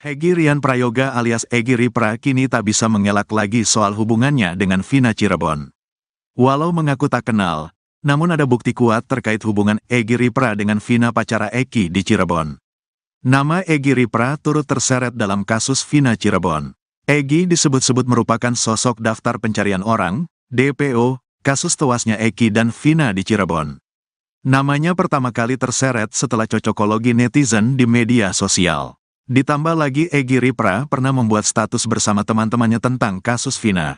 Egy Rian Prayoga alias Egy Ripra kini tak bisa mengelak lagi soal hubungannya dengan Vina Cirebon. Walau mengaku tak kenal, namun ada bukti kuat terkait hubungan Egy Ripra dengan Vina pacara Eki di Cirebon. Nama Egy Ripra turut terseret dalam kasus Vina Cirebon. Egy disebut-sebut merupakan sosok daftar pencarian orang, DPO, kasus tewasnya Eki dan Vina di Cirebon. Namanya pertama kali terseret setelah cocokologi netizen di media sosial. Ditambah lagi Egy Ripra pernah membuat status bersama teman-temannya tentang kasus Vina.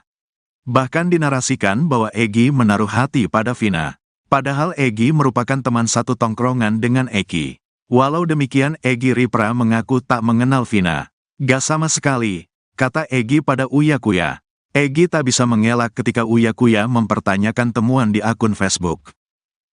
Bahkan dinarasikan bahwa Egy menaruh hati pada Vina. Padahal Egy merupakan teman satu tongkrongan dengan Eki. Walau demikian Egy Ripra mengaku tak mengenal Vina. Gak sama sekali, kata Egy pada Uya Kuya. Egy tak bisa mengelak ketika Uya Kuya mempertanyakan temuan di akun Facebook.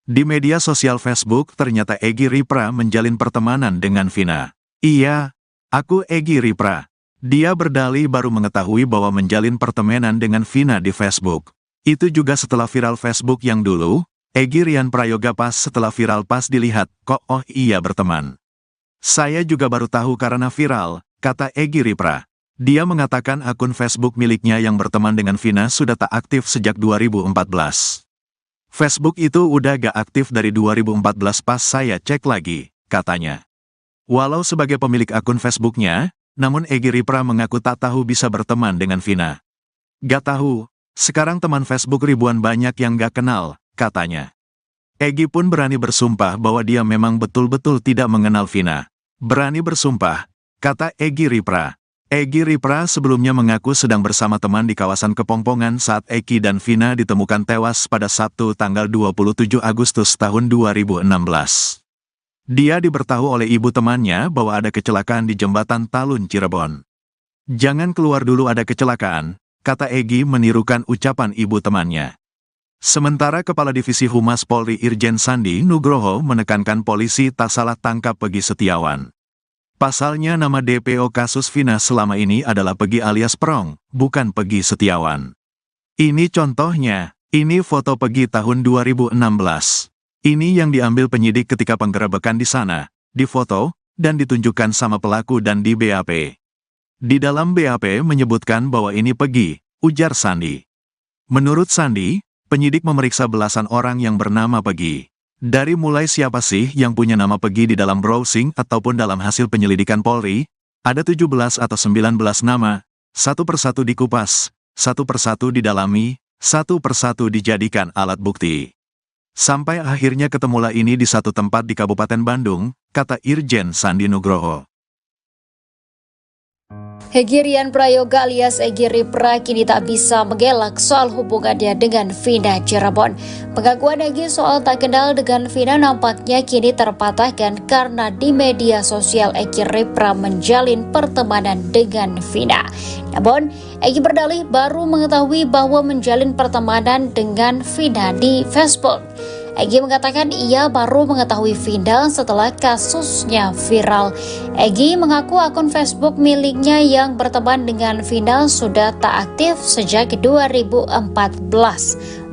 Di media sosial Facebook ternyata Egy Ripra menjalin pertemanan dengan Vina. Iya, aku Egy Ripra. Dia berdalih baru mengetahui bahwa menjalin pertemanan dengan Vina di Facebook. Itu juga setelah viral Facebook yang dulu, Egy Rian Prayoga pas setelah viral pas dilihat, kok oh iya berteman. Saya juga baru tahu karena viral, kata Egy Ripra. Dia mengatakan akun Facebook miliknya yang berteman dengan Vina sudah tak aktif sejak 2014. Facebook itu udah gak aktif dari 2014 pas saya cek lagi, katanya. Walau sebagai pemilik akun Facebooknya, namun Egy Ripra mengaku tak tahu bisa berteman dengan Vina. Gak tahu, sekarang teman Facebook ribuan banyak yang gak kenal, katanya. Egy pun berani bersumpah bahwa dia memang betul-betul tidak mengenal Vina. Berani bersumpah, kata Egy Ripra. Egy Ripra sebelumnya mengaku sedang bersama teman di kawasan Kepongpongan saat Eki dan Vina ditemukan tewas pada Sabtu tanggal 27 Agustus tahun 2016. Dia diberitahu oleh ibu temannya bahwa ada kecelakaan di jembatan Talun Cirebon. Jangan keluar dulu ada kecelakaan, kata Egy menirukan ucapan ibu temannya. Sementara Kepala Divisi Humas Polri Irjen Sandi Nugroho menekankan polisi tak salah tangkap Peggy Setiawan. Pasalnya nama DPO kasus Vina selama ini adalah Peggy alias Prong, bukan Peggy Setiawan. Ini contohnya, ini foto Peggy tahun 2016. Ini yang diambil penyidik ketika penggerebekan di sana, difoto, dan ditunjukkan sama pelaku dan di BAP. Di dalam BAP menyebutkan bahwa ini Peggy, ujar Sandi. Menurut Sandi, penyidik memeriksa belasan orang yang bernama Peggy. Dari mulai siapa sih yang punya nama Peggy di dalam browsing ataupun dalam hasil penyelidikan Polri, ada 17 atau 19 nama, satu persatu dikupas, satu persatu didalami, satu persatu dijadikan alat bukti. Sampai akhirnya ketemulah ini di satu tempat di Kabupaten Bandung, kata Irjen Sandi Nugroho. Egy Rian Prayoga alias Egy Ripra kini tak bisa mengelak soal hubungannya dengan Vina Cirebon. Pengakuan Egy soal tak kenal dengan Vina nampaknya kini terpatahkan karena di media sosial Egy Ripra menjalin pertemanan dengan Vina. Namun, Egy berdalih baru mengetahui bahwa menjalin pertemanan dengan Vina di Facebook. Egy mengatakan ia baru mengetahui Vina setelah kasusnya viral. Egy mengaku akun Facebook miliknya yang berteman dengan Vina sudah tak aktif sejak 2014.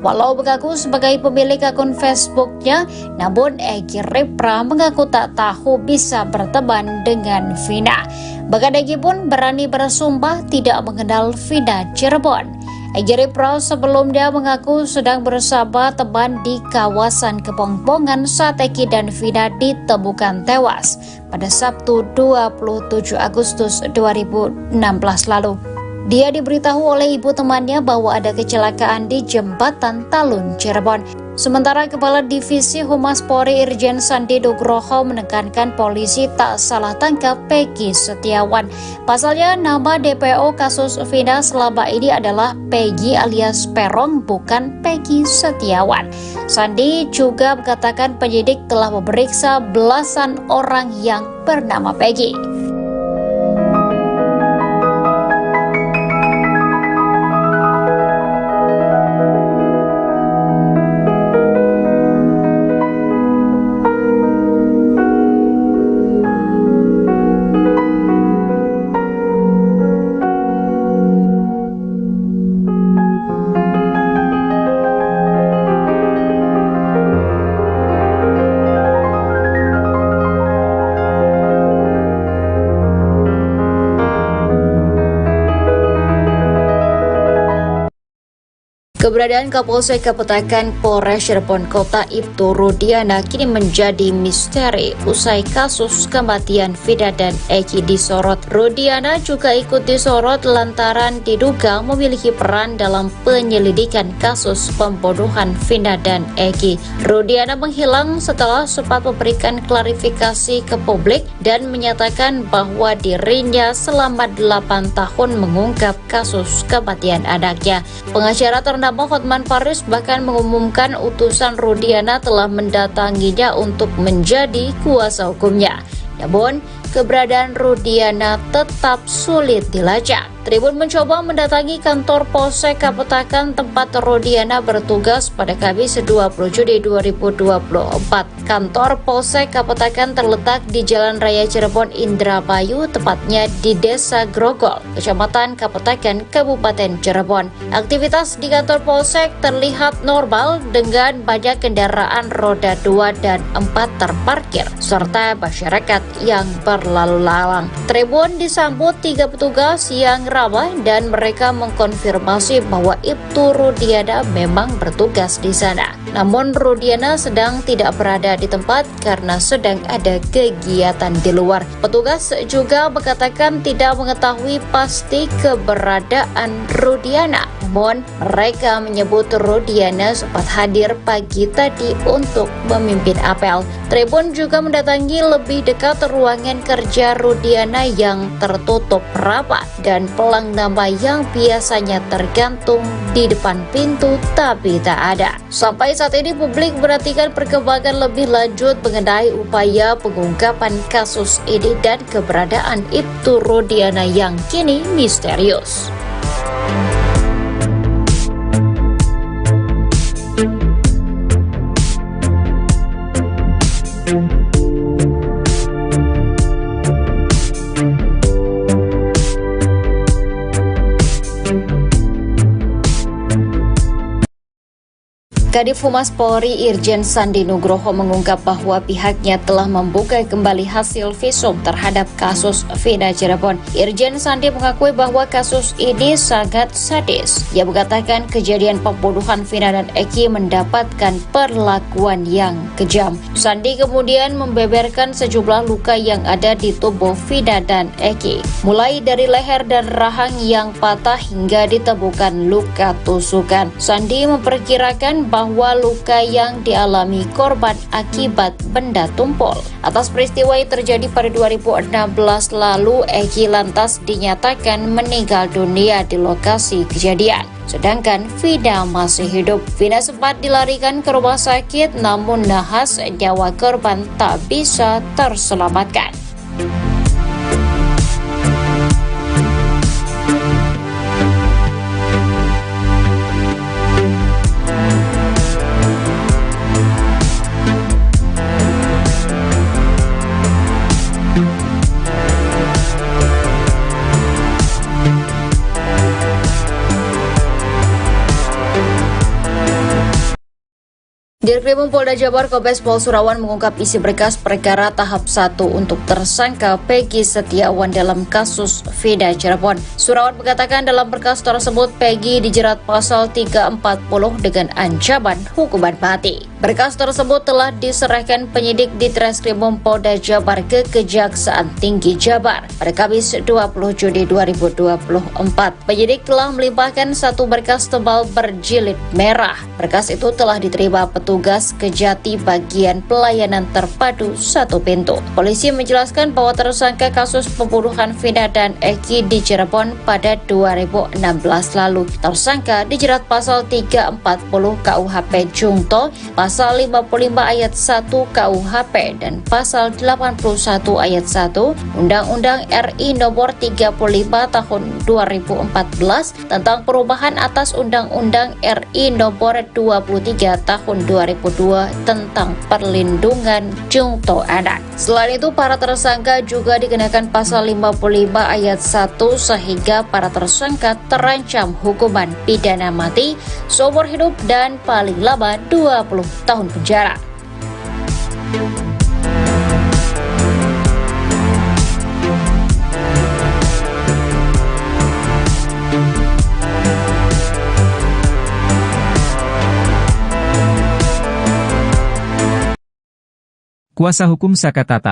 Walau mengaku sebagai pemilik akun Facebooknya, namun Egy Ripra mengaku tak tahu bisa berteman dengan Vina. Bahkan Egy pun berani bersumpah tidak mengenal Vina Cirebon. Egy Ripra sebelumnya mengaku sedang bersama teman di kawasan Kepongpongan saat Eki dan Vina ditemukan tewas pada Sabtu 27 Agustus 2016 lalu. Dia diberitahu oleh ibu temannya bahwa ada kecelakaan di jembatan Talun Cirebon. Sementara Kepala Divisi Humas Polri Irjen Sandi Nugroho menekankan polisi tak salah tangkap Peggy Setiawan. Pasalnya nama DPO kasus Vina selama ini adalah Peggy alias Perong, bukan Peggy Setiawan. Sandi juga mengatakan penyidik telah memeriksa belasan orang yang bernama Peggy. Keberadaan Kapolsek Kapetakan Polres Cirebon Kota Ibtu Rudiana kini menjadi misteri usai kasus kematian Vina dan Eki disorot. Rudiana juga ikut disorot lantaran diduga memiliki peran dalam penyelidikan kasus pembunuhan Vina dan Eki. Rudiana menghilang setelah sempat memberikan klarifikasi ke publik dan menyatakan bahwa dirinya selama 8 tahun mengungkap kasus kematian anaknya. Pengacara ternama Hotman Paris bahkan mengumumkan utusan Rudiana telah mendatanginya untuk menjadi kuasa hukumnya. Namun, keberadaan Rudiana tetap sulit dilacak. Tribun mencoba mendatangi kantor Polsek Kapetakan tempat Rudiana bertugas pada Kamis 20 Juni 2024. Kantor Polsek Kapetakan terletak di Jalan Raya Cirebon Indramayu, tepatnya di Desa Grogol, Kecamatan Kapetakan, Kabupaten Cirebon. Aktivitas di kantor Polsek terlihat normal dengan banyak kendaraan roda 2 dan 4 terparkir, serta masyarakat yang berlalu lalang. Tribun disambut 3 petugas yang ramah dan mereka mengkonfirmasi bahwa Ibtu Rudiana memang bertugas di sana. Namun Rudiana sedang tidak berada di tempat karena sedang ada kegiatan di luar. Petugas juga mengatakan tidak mengetahui pasti keberadaan Rudiana. Namun mereka menyebut Rudiana sempat hadir pagi tadi untuk memimpin apel. Tribun juga mendatangi lebih dekat ruangan kerja Rudiana yang tertutup rapat dan pelang nama yang biasanya tergantung di depan pintu tapi tak ada. Sampai saat ini publik menantikan perkembangan lebih lanjut mengenai upaya pengungkapan kasus ini dan keberadaan Ibtu Rudiana yang kini misterius. Kadif Humas Polri Irjen Sandi Nugroho mengungkap bahwa pihaknya telah membuka kembali hasil visum terhadap kasus Vina Cirebon. Irjen Sandi mengakui bahwa kasus ini sangat sadis. Ia mengatakan kejadian pembunuhan Vina dan Eki mendapatkan perlakuan yang kejam. Sandi kemudian membeberkan sejumlah luka yang ada di tubuh Vina dan Eki, mulai dari leher dan rahang yang patah hingga ditemukan luka tusukan. Sandi memperkirakan bahwa luka yang dialami korban akibat benda tumpul. Atas peristiwa yang terjadi pada 2016 lalu, Eki lantas dinyatakan meninggal dunia di lokasi kejadian. Sedangkan Vina masih hidup. Vina sempat dilarikan ke rumah sakit, namun nahas nyawa korban tak bisa terselamatkan. Dirkrim Polda Jabar Kombes Pol Surawan mengungkap isi berkas perkara tahap 1 untuk tersangka Peggy Setiawan dalam kasus Vina Cirebon. Surawan mengatakan dalam berkas tersebut Peggy dijerat pasal 340 dengan ancaman hukuman mati. Berkas tersebut telah diserahkan penyidik di Treskrimum Polda Jabar ke Kejaksaan Tinggi Jabar pada Kamis 20 Juni 2024. Penyidik telah melimpahkan satu berkas tebal berjilid merah. Berkas itu telah diterima petugas Kejati bagian pelayanan terpadu satu pintu. Polisi menjelaskan bahwa tersangka kasus pembunuhan Vina dan Eki di Cirebon pada 2016 lalu. Tersangka dijerat pasal 340 KUHP Jungto, pasal 55 ayat 1 KUHP dan pasal 81 ayat 1 Undang-Undang RI nomor 35 tahun 2014 tentang perubahan atas Undang-Undang RI nomor 23 tahun 2002 tentang perlindungan jungto anak. Selain itu, para tersangka juga dikenakan pasal 55 ayat 1 sehingga para tersangka terancam hukuman pidana mati, seumur hidup dan paling lama 20 tahun penjara. Kuasa hukum Saka Tatal